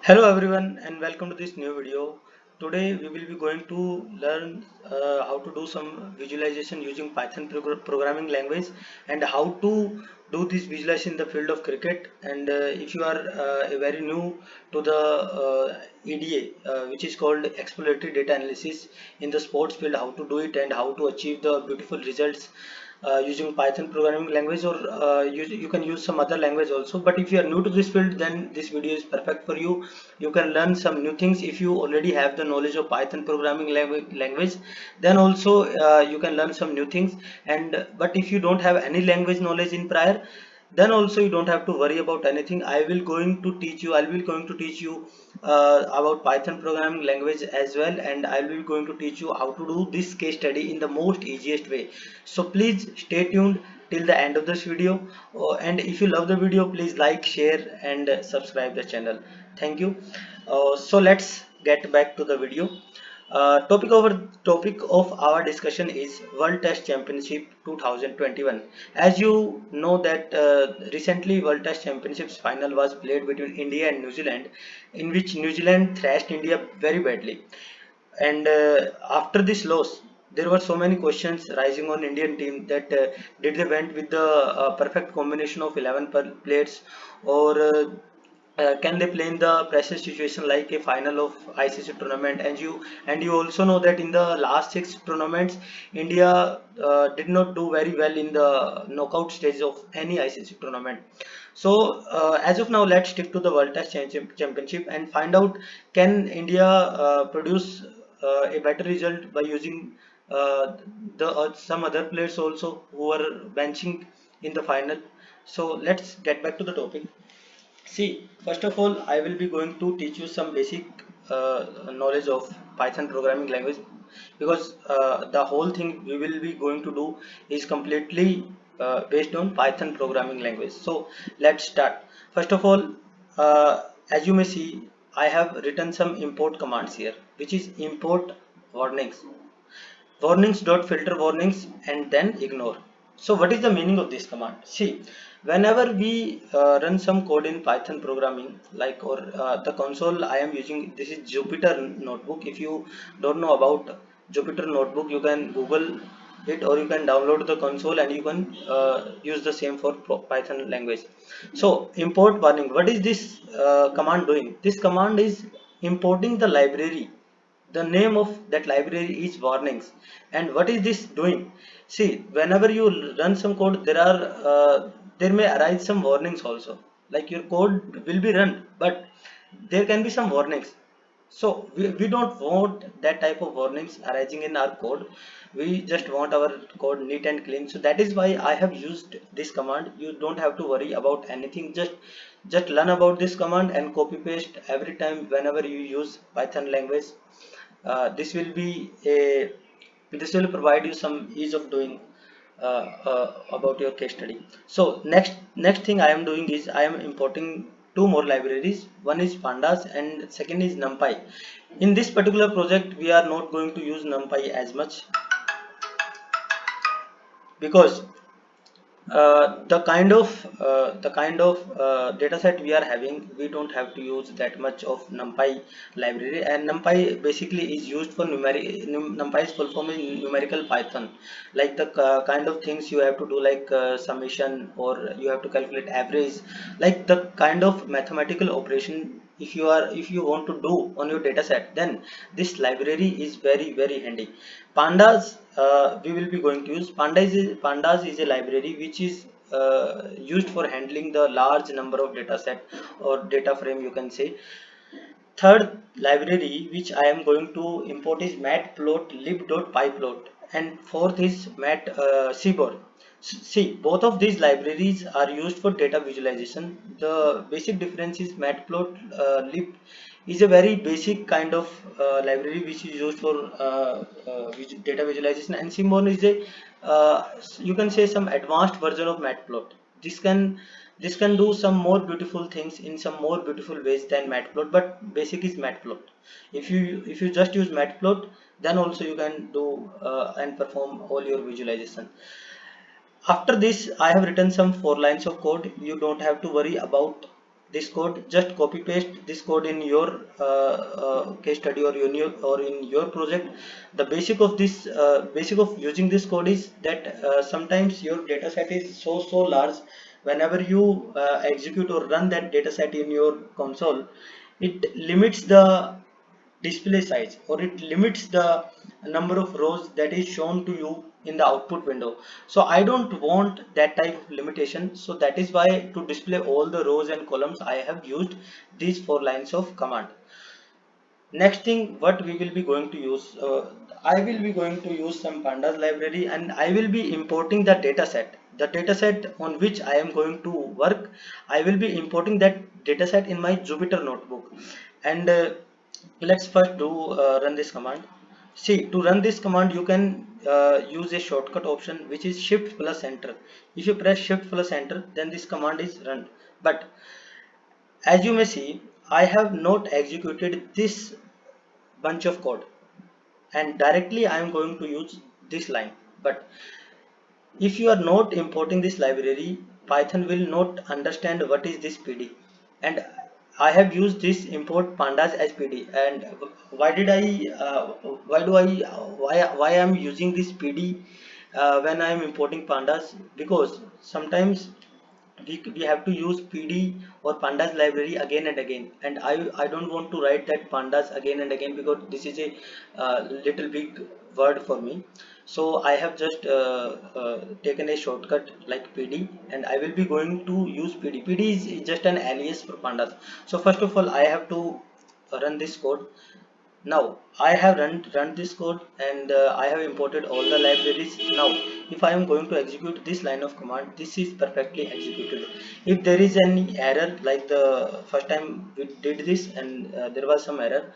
Hello everyone and welcome to this new video. Today we will be going to learn how to do some visualization using Python programming language and how to do this visualization in the field of cricket. And if you are very new to the EDA, which is called exploratory data analysis in the sports field, how to do it and how to achieve the beautiful results using Python programming language, or you can use some other language also. But if you are new to this field, then this video is perfect for you. You can learn some new things. If you already have the knowledge of Python programming language, then also you can learn some new things. And but if you don't have any language knowledge in prior, then also you don't have to worry about anything. I will going to teach you about Python programming language as well, and I will going to teach you how to do this case study in the most easiest way. So please stay tuned till the end of this video. And if you love the video, please like, share and subscribe the channel. Thank you. So let's get back to the video. Topic of our discussion is World Test Championship 2021. As you know that recently World Test Championships final was played between India and New Zealand, in which New Zealand thrashed India very badly. And after this loss, there were so many questions rising on Indian team that did they went with the perfect combination of 11 players, or can they play in the pressure situation like a final of ICC tournament? And you also know that in the last six tournaments, India did not do very well in the knockout stage of any ICC tournament. So as of now, let's stick to the World Test Championship and find out, can India produce a better result by using the some other players also who are benching in the final. So let's get back to the topic. See, first of all, I will be going to teach you some basic knowledge of Python programming language, because the whole thing we will be going to do is completely based on Python programming language. So let's start. First of all, as you may see, I have written some import commands here, which is import warnings. Warnings dot filter warnings and then ignore. So what is the meaning of this command? See, whenever we run some code in Python programming, like, or the console I am using, this is Jupyter notebook. If you don't know about Jupyter notebook, you can google it, or you can download the console and you can use the same for Python language. So import warning, what is this command doing? This command is importing the library. The name of that library is warnings. And what is this doing? See, whenever you run some code, there may arise some warnings also. Like, your code will be run, but there can be some warnings. So we don't want that type of warnings arising in our code. We just want our code neat and clean. So that is why I have used this command. You don't have to worry about anything. Just learn about this command and copy paste every time whenever you use Python language. This will be a this will provide you some ease of doing about your case study. So next thing I am doing is I am importing two more libraries. One is pandas and second is numpy. In this particular project, we are not going to use numpy as much, because the kind of data set we are having, we don't have to use that much of NumPy library. And NumPy basically is used for NumPy is full form in numerical Python. Like the kind of things you have to do, like summation, or you have to calculate average, like the kind of mathematical operation, if you want to do on your data set, then this library is very handy. Pandas, we will be going to use pandas is a library which is used for handling the large number of data set or data frame, you can say. Third library which I am going to import is matplotlib.pyplot, and fourth is seaborn. See, both of these libraries are used for data visualization. The basic difference is matplotlib is a very basic kind of library which is used for data visualization, and seaborn is a you can say some advanced version of matplot. This can do some more beautiful things in some more beautiful ways than matplot, but basic is matplot. If you just use matplot, then also you can do and perform all your visualization. After this, I have written some 4 lines of code. You don't have to worry about this code, just copy paste this code in your case study or in your project. The basic of using this code is that sometimes your data set is so large. Whenever you execute or run that data set in your console, it limits the display size, or it limits the number of rows that is shown to you in the output window. So I don't want that type of limitation, so that is why to display all the rows and columns I have used these 4 lines of command. Next thing what we will be going to use, I will be going to use some pandas library, and I will be importing the data set on which I am going to work. I will be importing that data set in my Jupyter notebook. And let's first do run this command. See, to run this command you can use a shortcut option, which is shift plus enter. If you press shift plus enter, then this command is run. But as you may see, I have not executed this bunch of code, and directly I am going to use this line. But if you are not importing this library, Python will not understand what is this PD. And I have used this import pandas as PD. And why did I why do I why I am using this PD when I am importing pandas? Because sometimes we have to use PD or pandas library again and again, and I don't want to write that pandas again and again, because this is a little big word for me. So I have just taken a shortcut like PD, and I will be going to use PD. PD is just an alias for pandas. So first of all I have to run this code. Now I have run this code, and I have imported all the libraries. Now if I am going to execute this line of command, this is perfectly executed. If there is any error, like the first time we did this and there was some error,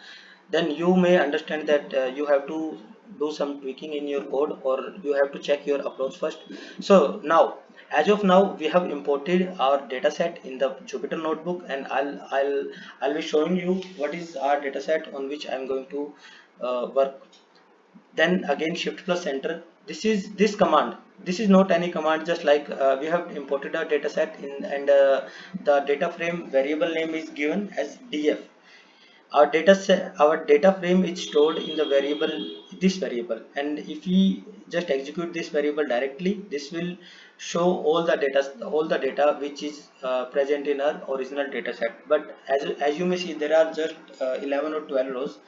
then you may understand that you have to do some tweaking in your code, or you have to check your approach first. So now, as of now, we have imported our dataset in the Jupyter notebook, and I'll be showing you what is our dataset on which I'm going to work. Then again shift plus enter. This is this command. This is not any command, just like we have imported a dataset in, and the data frame variable name is given as df. Our data frame is stored in the variable, this variable, and if we just execute this variable directly, this will show all the data which is present in our original data set. But as you may see, there are just 11 or 12 rows.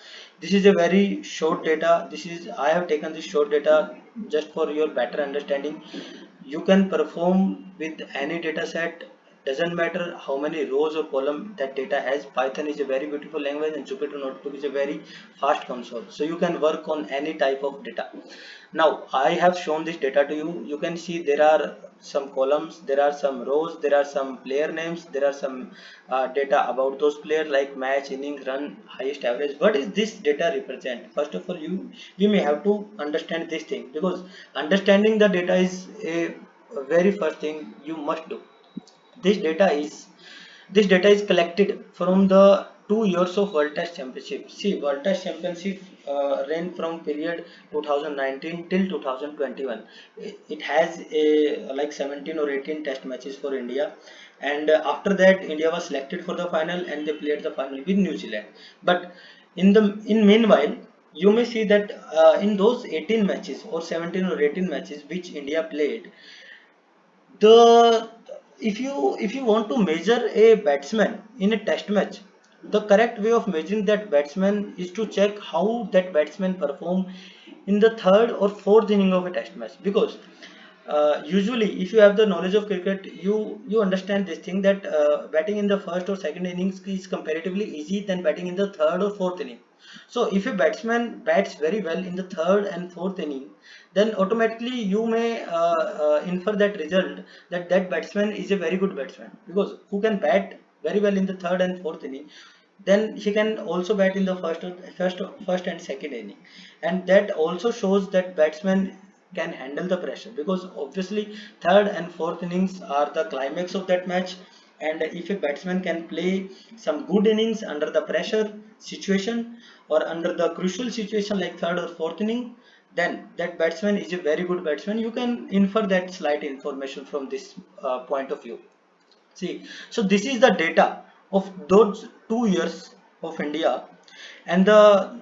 This is a very short data. This is, I have taken this short data just for your better understanding. You can perform with any data set, doesn't matter how many rows or column that data has. Python is a very beautiful language, and Jupyter notebook is a very fast console, so you can work on any type of data. Now I have shown this data to you. You can see there are some columns, there are some rows, there are some player names, there are some data about those players, like match, inning, run, highest average. What is this data represent? First of all, we may have to understand this thing, because understanding the data is a very first thing you must do. this data is this data is collected from the 2 years of World Test Championship. See, World Test Championship ran from period 2019 till 2021. It has a like 17 or 18 test matches for India, and after that India was selected for the final, and they played the final with New Zealand. But in meanwhile, you may see that in those 18 matches or 17 or 18 matches which India played, the if you want to measure a batsman in a test match, the correct way of measuring that batsman is to check how that batsman perform in the third or fourth inning of a test match. Because usually if you have the knowledge of cricket, you understand this thing, that batting in the first or second innings is comparatively easy than batting in the third or fourth inning. So if a batsman bats very well in the third and fourth inning, then automatically you may infer that result, that that batsman is a very good batsman, because who can bat very well in the third and fourth inning, then he can also bat in the first and second inning. And that also shows that batsman can handle the pressure, because obviously third and fourth innings are the climax of that match. And if a batsman can play some good innings under the pressure situation, or under the crucial situation like third or fourth inning, then that batsman is a very good batsman. You can infer that slight information from this point of view. See, so this is the data of those 2 years of India. And the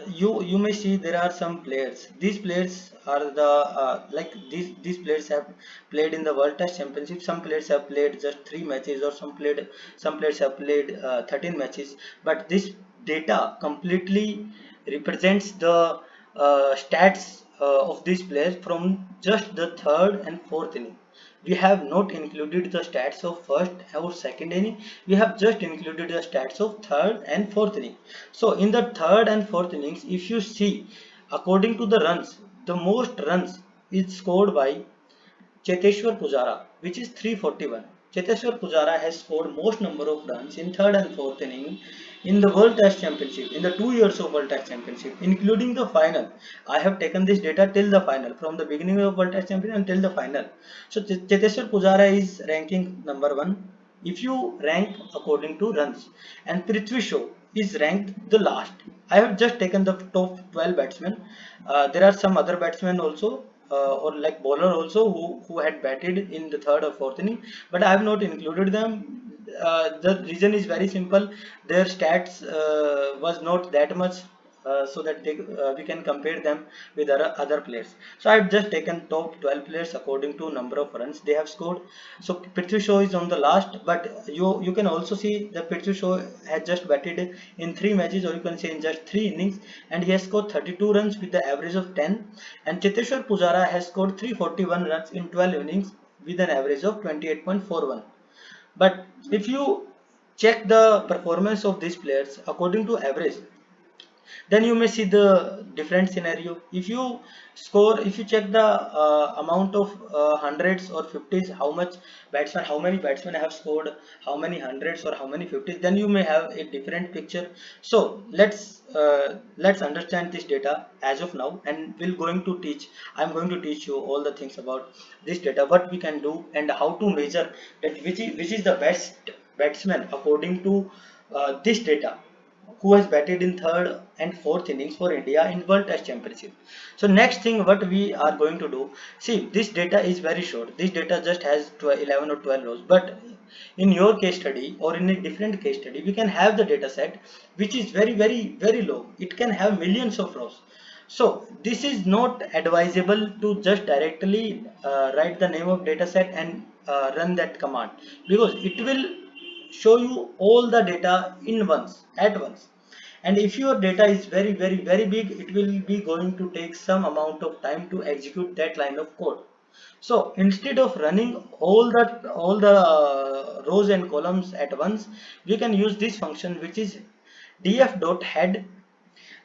you may see there are some players. These players are the like these players have played in the World Test Championship. Some players have played just 3 matches, or some players have played 13 matches. But this data completely represents the stats of these players from just the third and fourth inning. We have not included the stats of first or second inning. We have just included the stats of third and fourth inning. So in the third and fourth innings, if you see, according to the runs, the most runs is scored by Cheteshwar Pujara, which is 341. Cheteshwar Pujara has scored most number of runs in third and fourth inning in the World Test Championship, in the 2 years of World Test Championship, including the final. I have taken this data till the final, from the beginning of World Test Championship until the final. So Cheteshwar Pujara is ranking number one if you rank according to runs, and Prithvi Shaw is ranked the last. I have just taken the top 12 batsmen. There are some other batsmen also, or like bowler also, who had batted in the third or fourth inning, but I have not included them. The reason is very simple. Their stats was not that much, so that we can compare them with other players. So I've just taken top 12 players according to number of runs they have scored. So Prithvi Shaw is on the last, but you can also see that Prithvi Shaw has just batted in 3 matches, or you can say in just 3 innings, and he has scored 32 runs with the average of 10. And Cheteshwar Pujara has scored 341 runs in 12 innings with an average of 28.41. But if you check the performance of these players according to average, then you may see the different scenario. If you score, if you check the amount of hundreds or fifties, how many batsmen have scored how many hundreds or how many fifties, then you may have a different picture. So let's understand this data as of now, and I'm going to teach you all the things about this data, what we can do and how to measure that which is the best batsman according to this data, who has batted in third and fourth innings for India in World Test Championship. So next thing what we are going to do, see, this data is very short. This data just has 11 or 12 rows, but in your case study or in a different case study, we can have the data set which is very long. It can have millions of rows. So this is not advisable to just directly write the name of dataset and run that command, because it will show you all the data in once at once. And if your data is very big, it will be going to take some amount of time to execute that line of code. So instead of running all the rows and columns at once, we can use this function, which is df.head.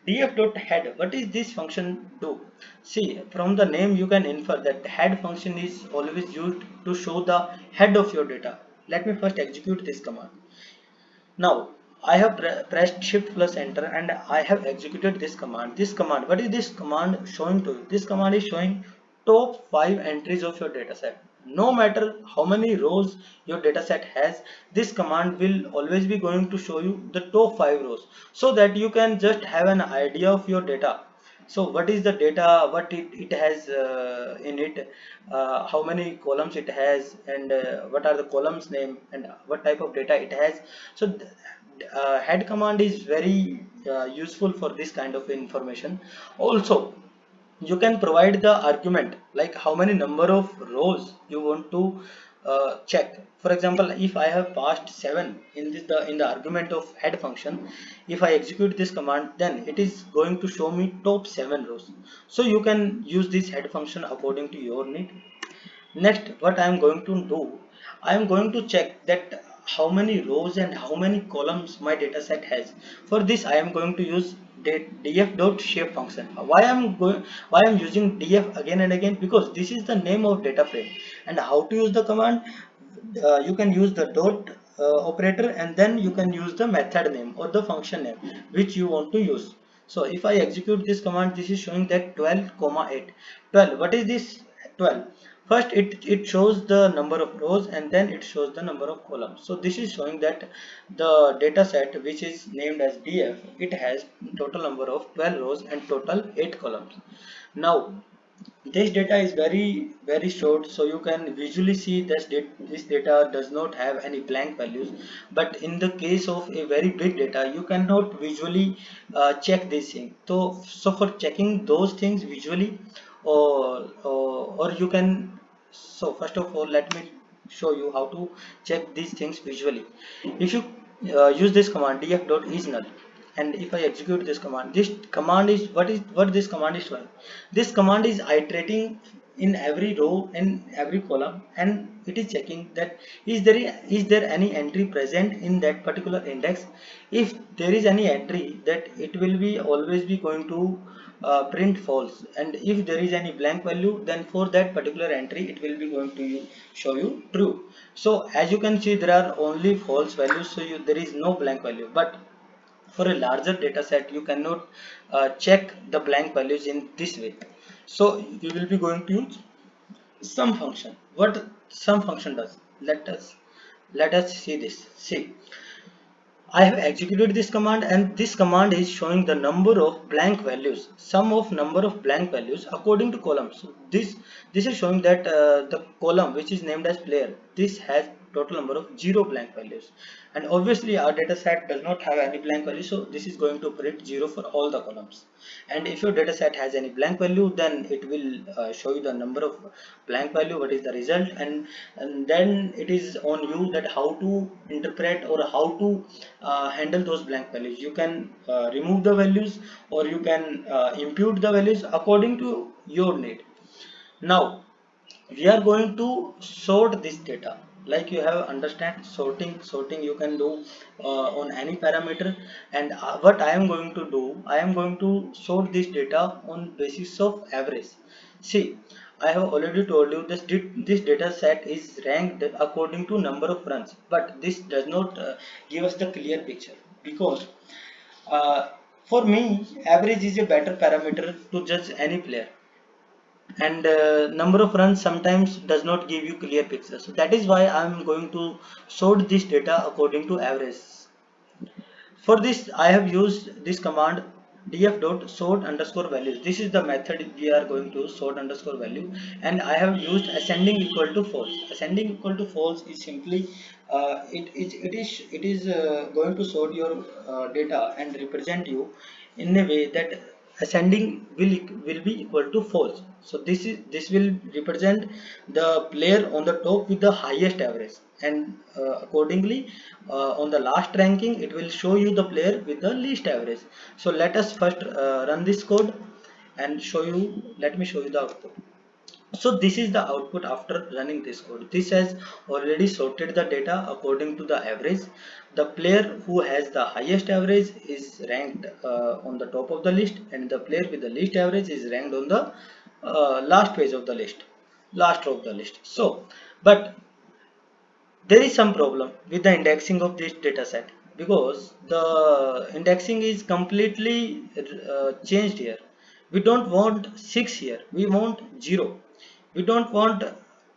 df.head, what is this function do? See, from the name you can infer that head function is always used to show the head of your data. Let me first execute this command. Now I have pressed shift plus enter and I have executed this command. What is this command showing to you? This command is showing top 5 entries of your dataset. No matter how many rows your dataset has, this command will always be going to show you the top 5 rows, so that you can just have an idea of your data. So what is the data, what it has in it, how many columns it has, and what are the columns name, and what type of data it has. So head command is very useful for this kind of information. Also, you can provide the argument, like how many number of rows you want to check. For example, if I have passed 7 in the argument of head function, if I execute this command, then it is going to show me top 7 rows. So you can use this head function according to your need. Next, what I am going to do, I am going to check that how many rows and how many columns my data set has. For this, I am going to use df.shape function. Why I'm using df again and again? Because this is the name of data frame. And how to use the command? You can use the dot operator, and then you can use the method name or the function name which you want to use. So if I execute this command, this is showing that 12 comma 8. 12, what is this 12? First it shows the number of rows, and then it shows the number of columns. So this is showing that the data set, which is named as df, it has total number of 12 rows and total 8 columns. Now This data is very short, so you can visually see that this data does not have any blank values. But in the case of a very big data, you cannot visually check this thing. So for checking those things visually, or you can, so first of all let me show you how to check these things visually. If you use this command df.isNull, and if I execute this command, this command is what this command is doing. This command is iterating in every row and every column, and it is checking that is there any entry present in that particular index. If there is any entry, that it will be always be going to print false, and if there is any blank value, then for that particular entry it will be going to show you true. So as you can see, there are only false values, so there is no blank value. But for a larger data set, you cannot check the blank values in this way. So we will be going to use some function. What some function does, let us see this. See, I have executed this command, and this command is showing the number of blank values, sum of number of blank values according to columns. So this is showing that the column which is named as player, this has total number of 0 blank values, and obviously our data set does not have any blank value, so this is going to print 0 for all the columns. And if your data set has any blank value, then it will show you the number of blank value, what is the result, and then it is on you that how to interpret or how to handle those blank values. You can remove the values, or you can impute the values according to your need. Now we are going to sort this data. Like you have understand sorting you can do on any parameter. And what I am going to do, I am going to sort this data on basis of average. See, I have already told you this data set is ranked according to number of runs, but this does not give us the clear picture, because uh, for me average is a better parameter to judge any player, and number of runs sometimes does not give you clear picture. So that is why I am going to sort this data according to average. For this I have used this command df.sort underscore values. This is the method we are going to sort underscore value, and I have used ascending equal to false. Ascending equal to false is simply it is going to sort your data and represent you in a way that ascending will be equal to false. So this will represent the player on the top with the highest average, and accordingly on the last ranking it will show you the player with the least average. So let us first run this code and show you. Let me show you the output. So this is the output after running this code. This has already sorted the data according to the average. The player who has the highest average is ranked on the top of the list, and the player with the least average is ranked on the last page of the list, last row of the list. So but there is some problem with the indexing of this data set, because the indexing is completely changed here. We don't want 6 here, we want 0. We don't want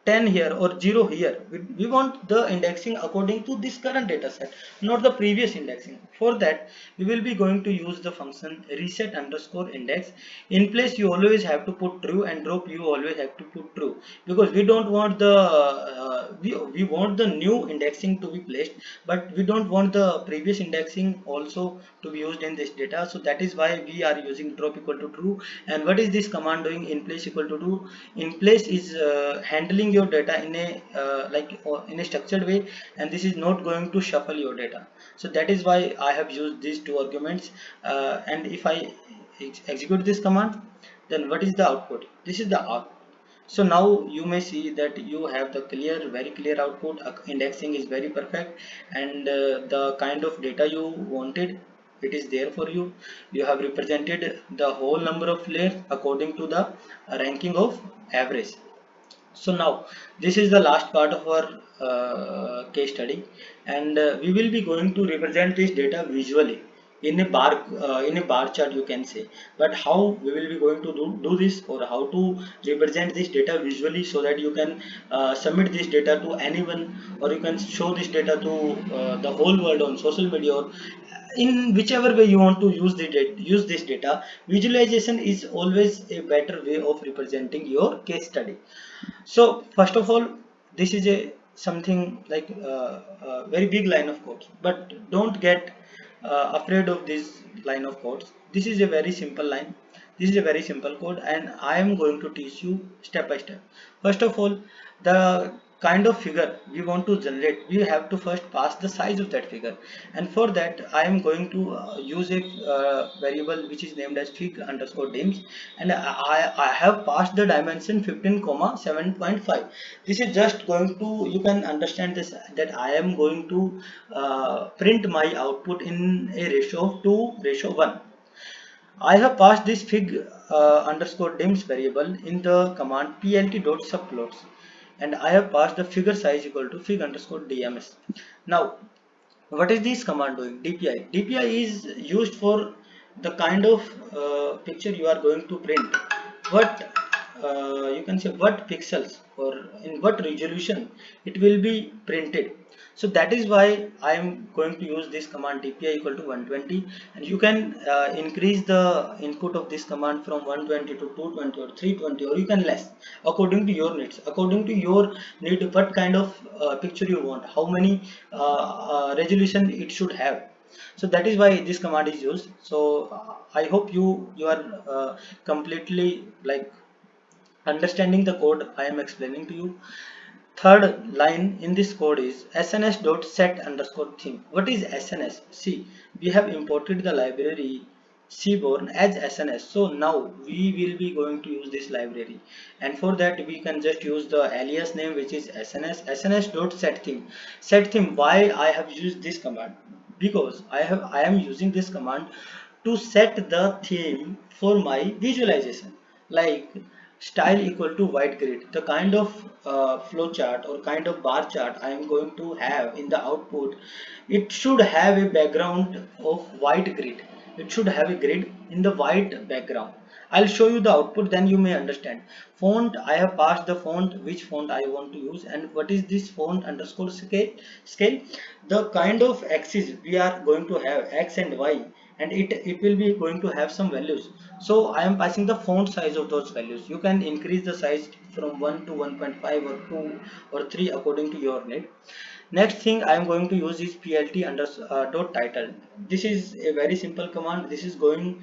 10 here or 0 here. We want the indexing according to this current data set, not the previous indexing. For that we will be going to use the function reset underscore index. In place you always have to put true, and drop you always have to put true, because we don't want the we want the new indexing to be placed, but we don't want the previous indexing also to be used in this data. So that is why we are using drop equal to true. And what is this command doing? In place equal to true. In place is handling your data in a in a structured way, and this is not going to shuffle your data. So that is why I have used these two arguments. And if I execute this command, then what is the output? This is the output. So now you may see that you have the very clear output. Indexing is very perfect, and the kind of data you wanted, it is there for you. You have represented the whole number of layers according to the ranking of average. So now this is the last part of our case study, and we will be going to represent this data visually. in a bar chart, you can say. But how we will be going to do this, or how to represent this data visually, so that you can submit this data to anyone, or you can show this data to the whole world on social media, or in whichever way you want to use this data. Visualization is always a better way of representing your case study. So first of all, this is a something like a very big line of codes, but don't get afraid of this line of codes. This is a very simple line. This is a very simple code, and I am going to teach you step by step. First of all, the kind of figure we want to generate, we have to first pass the size of that figure, and for that I am going to use a variable which is named as fig underscore dims, and I have passed the dimension 15 comma 7.5. This is just going to, you can understand this, that I am going to print my output in a ratio of 2 ratio 1. I have passed this fig underscore dims variable in the command plt.subplots, and I have passed the figure size equal to fig underscore dms. Now, what is this command doing? DPI. DPI is used for the kind of picture you are going to print. What you can say, what pixels or in what resolution it will be printed. So that is why I am going to use this command DPI equal to 120, and you can increase the input of this command from 120 to 220 or 320, or you can less according to your needs, according to your need, what kind of picture you want, how many resolution it should have. So that is why this command is used. So I hope you are completely like understanding the code I am explaining to you. Third line in this code is sns.set underscore theme. What is sns? See, we have imported the library Seaborn as sns, so now we will be going to use this library, and for that we can just use the alias name, which is sns.set theme. Set theme, why I have used this command? Because I am using this command to set the theme for my visualization, like style equal to white grid. The kind of flow chart or kind of bar chart I am going to have in the output, it should have a background of white grid. It should have a grid in the white background. I'll show you the output, then you may understand. Font, I have passed the font, which font I want to use, and what is this font underscore scale. The kind of axis we are going to have, x and y, and it will be going to have some values. So I am passing the font size of those values. You can increase the size from 1 to 1.5 or 2 or 3 according to your need. Next thing I am going to use is plt under dot title. This is a very simple command. This is going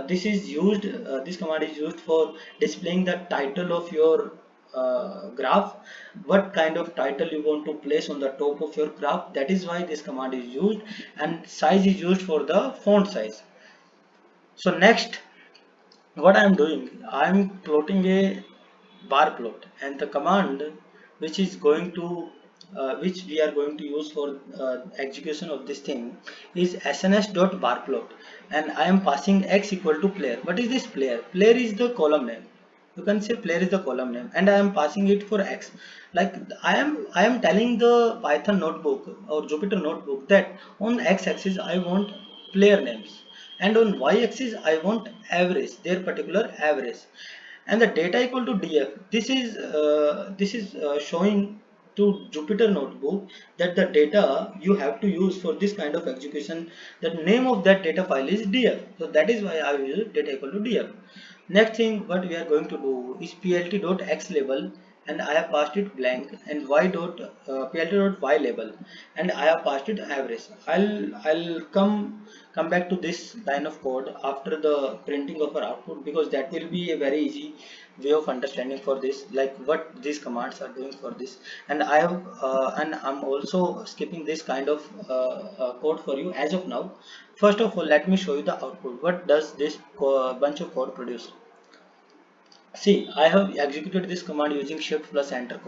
this is used this command is used for displaying the title of your graph, what kind of title you want to place on the top of your graph. That is why this command is used, and size is used for the font size. So next, what I am doing, I am plotting a bar plot, and the command which is going to which we are going to use for execution of this thing is sns.barplot, and I am passing x equal to player. What is this player? Player is the column name. You can say player is the column name, and I am passing it for x. Like I am telling the Python notebook or Jupyter notebook that on x-axis I want player names, and on y-axis I want average, their particular average, and the data equal to df. This is showing to Jupyter notebook that the data you have to use for this kind of execution, the name of that data file is df. So that is why I will use data equal to df. Next thing what we are going to do is plt.x label, and I have passed it blank, and plt.y label, and I have passed it average. I'll come back to this line of code after the printing of our output, because that will be a very easy way of understanding for this, like what these commands are doing for this. And I'm also skipping this kind of code for you as of now. First of all, let me show you the output. What does this bunch of code produce? See, I have executed this command using shift plus enter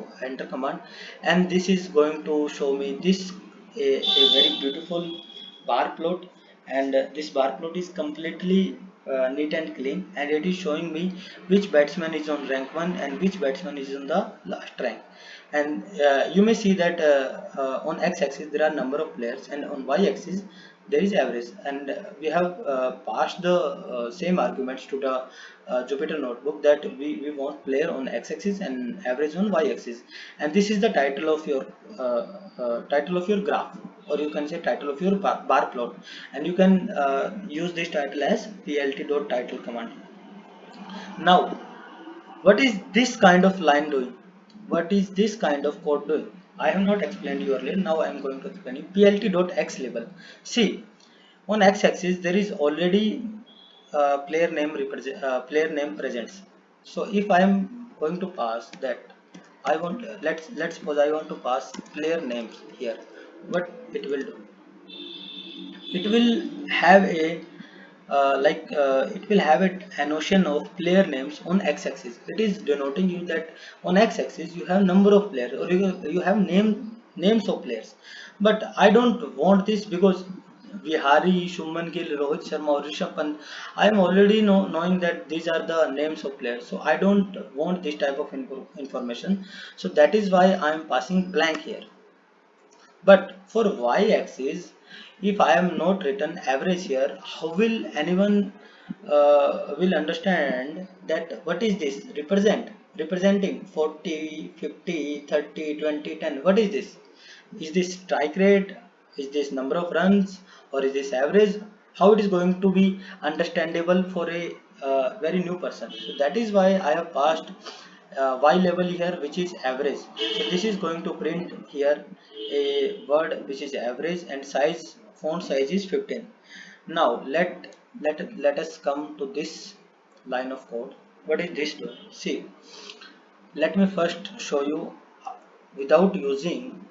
command, and this is going to show me this a very beautiful bar plot, and this bar plot is completely neat and clean, and it is showing me which batsman is on rank 1 and which batsman is on the last rank. and you may see that on x-axis there are number of players, and on y-axis there is average, and we have passed the same arguments to the Jupyter notebook, that we want player on x-axis and average on y-axis, and this is the title of your graph, or you can say title of your bar plot, and you can use this title as plt.title command. Now, what is this kind of line doing? What is this kind of code doing? I have not explained you earlier. Now I am going to explain you. plt.x label. See, on x-axis there is already player name presents. So if I am going to pass that, I want, let's suppose I want to pass player names here. What it will do? It will have a it will have a notion of player names on x-axis. It is denoting you that on x-axis you have number of players, or you have names of players. But I don't want this, because Vihari, Shuman Gill, Rohit Sharma or Rishabh Pant, I am already knowing that these are the names of players, so I don't want this type of information. So that is why I am passing blank here. But for y-axis, if I am not written average here, how will anyone will understand that what is this representing 40, 50, 30, 20, 10? What is this? Is this strike rate? Is this number of runs, or is this average? How it is going to be understandable for a very new person? So that is why I have passed y level here, which is average. So this is going to print here a word which is average, and font size is 15. Now let us come to this line of code. What is this doing? See, let me first show you without using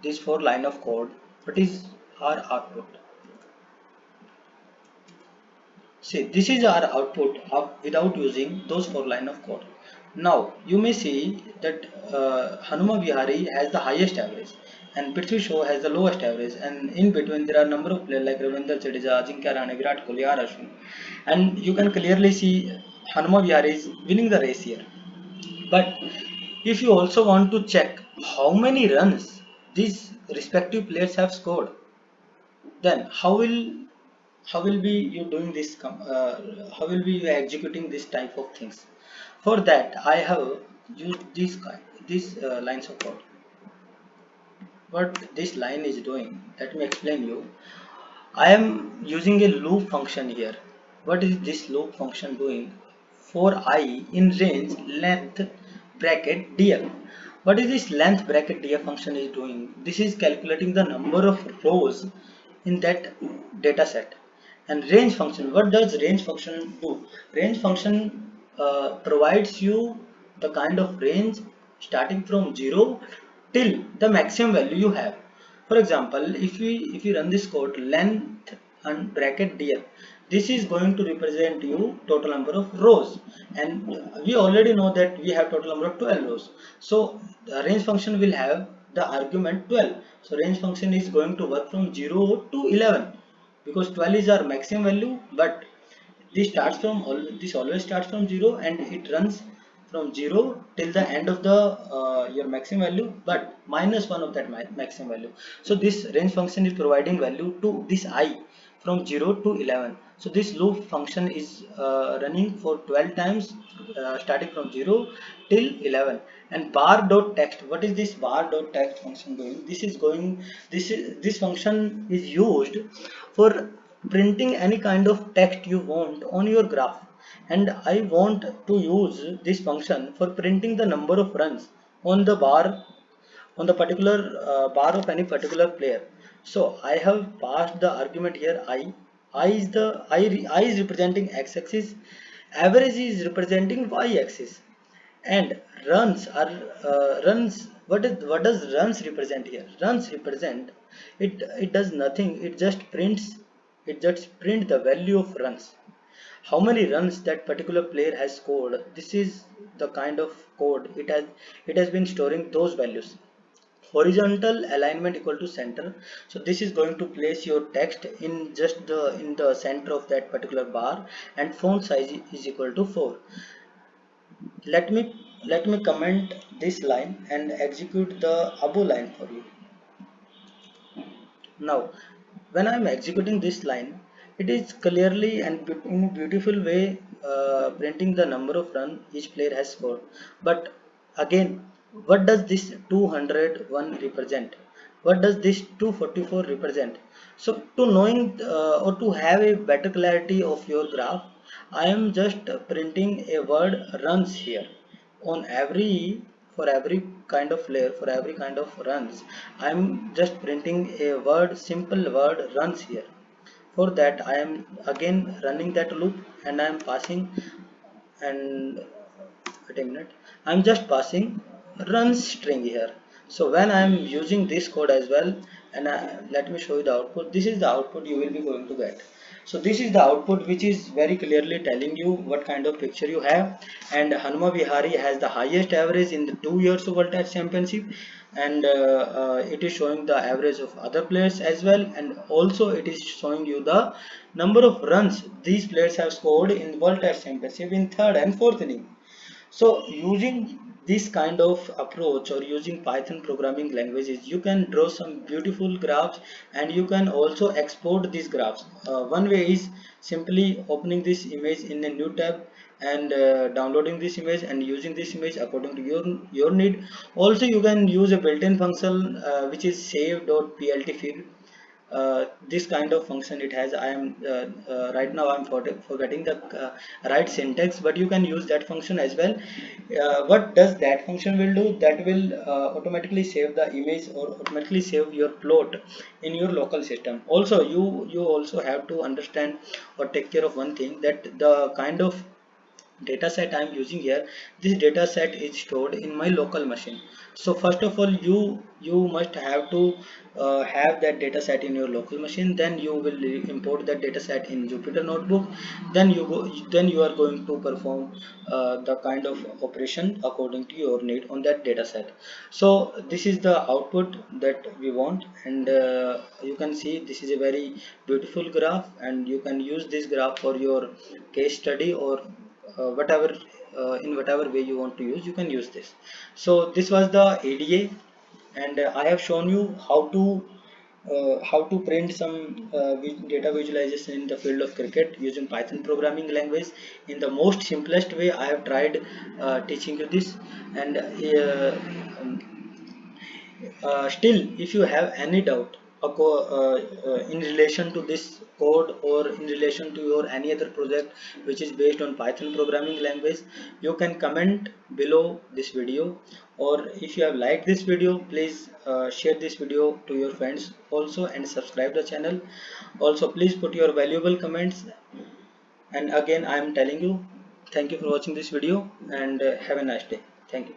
this four line of code what is our output. See, this is our output without using those four line of code. Now, you may see that Hanuma Vihari has the highest average, and Prithvi Shaw has the lowest average, and in between there are number of players like Ravindra Jadeja, Ajinkya Rahane, Virat Kohli, R. Ashwin, and you can clearly see Hanuma Vihari is winning the race here. But if you also want to check how many runs these respective players have scored, then how will be you doing this how will be you executing this type of things? For that I have used these lines of code. What this line is doing, let me explain you. I am using a loop function here. What is this loop function doing? For I in range length bracket df. What is this length bracket df function is doing? This is calculating the number of rows in that data set. And range function, what does range function do? Range function provides you the kind of range starting from 0 till the maximum value you have. For example, if we run this code length and bracket df, this is going to represent you total number of rows, and we already know that we have total number of 12 rows. So the range function will have the argument 12. So range function is going to work from 0 to 11, because 12 is our maximum value, but this always starts from 0, and it runs from 0 till the end of the your maximum value, but minus 1 of that maximum value. So this range function is providing value to this I from 0 to 11. So this loop function is running for 12 times, starting from 0 till 11. And bar dot text, what is this bar dot text function doing? This function is used for printing any kind of text you want on your graph, and I want to use this function for printing the number of runs on the bar, on the particular bar of any particular player. So I have passed the argument here I is the I is representing x-axis, average is representing y-axis, and runs are runs. What does runs represent here? Runs represent, it does nothing, it just print the value of runs, how many runs that particular player has scored. This is the kind of code it has been storing those values. Horizontal alignment equal to center, so this is going to place your text in just in the center of that particular bar, and font size is equal to 4. Let me let me comment this line and execute the above line for you. Now, when I am executing this line, it is clearly and in a beautiful way printing the number of runs each player has scored. But again, what does this 201 represent? What does this 244 represent? So, to knowing or to have a better clarity of your graph, I am just printing a word runs here on every for every kind of layer, for every kind of runs. I'm just printing a word, simple word runs here. For that I am again running that loop and I am passing, and wait a minute, I'm just passing run string here. So when I'm using this code as well, and let me show you the output. This is the output you will be going to get. So this is the output which is very clearly telling you what kind of picture you have. And Hanuma Vihari has the highest average in the 2 years of World Test Championship, and it is showing the average of other players as well, and also it is showing you the number of runs these players have scored in World Test Championship in third and fourth inning. So using this kind of approach or using Python programming languages, you can draw some beautiful graphs and you can also export these graphs. One way is simply opening this image in a new tab and downloading this image and using this image according to your need. Also, you can use a built-in function which is save.pltfig. This kind of function it has. I am right now I'm forgetting the right syntax, but you can use that function as well. What does that function will do? That will automatically save the image or automatically save your plot in your local system. Also, you also have to understand or take care of one thing, that the kind of data set I'm using here, this data set is stored in my local machine. So first of all, you must have to have that data set in your local machine. Then you will import that data set in Jupyter notebook. Then you are going to perform the kind of operation according to your need on that data set. So this is the output that we want, and you can see this is a very beautiful graph, and you can use this graph for your case study or whatever in whatever way you want to use, you can use this. So this was the ADA, and I have shown you how to print some data visualization in the field of cricket using Python programming language in the most simplest way. I have tried teaching you this, and um, still if you have any doubt in relation to this code or in relation to your any other project which is based on Python programming language, you can comment below this video. Or if you have liked this video, please share this video to your friends also and subscribe the channel. Also, please put your valuable comments. And again, I am telling you, thank you for watching this video, and have a nice day. Thank you.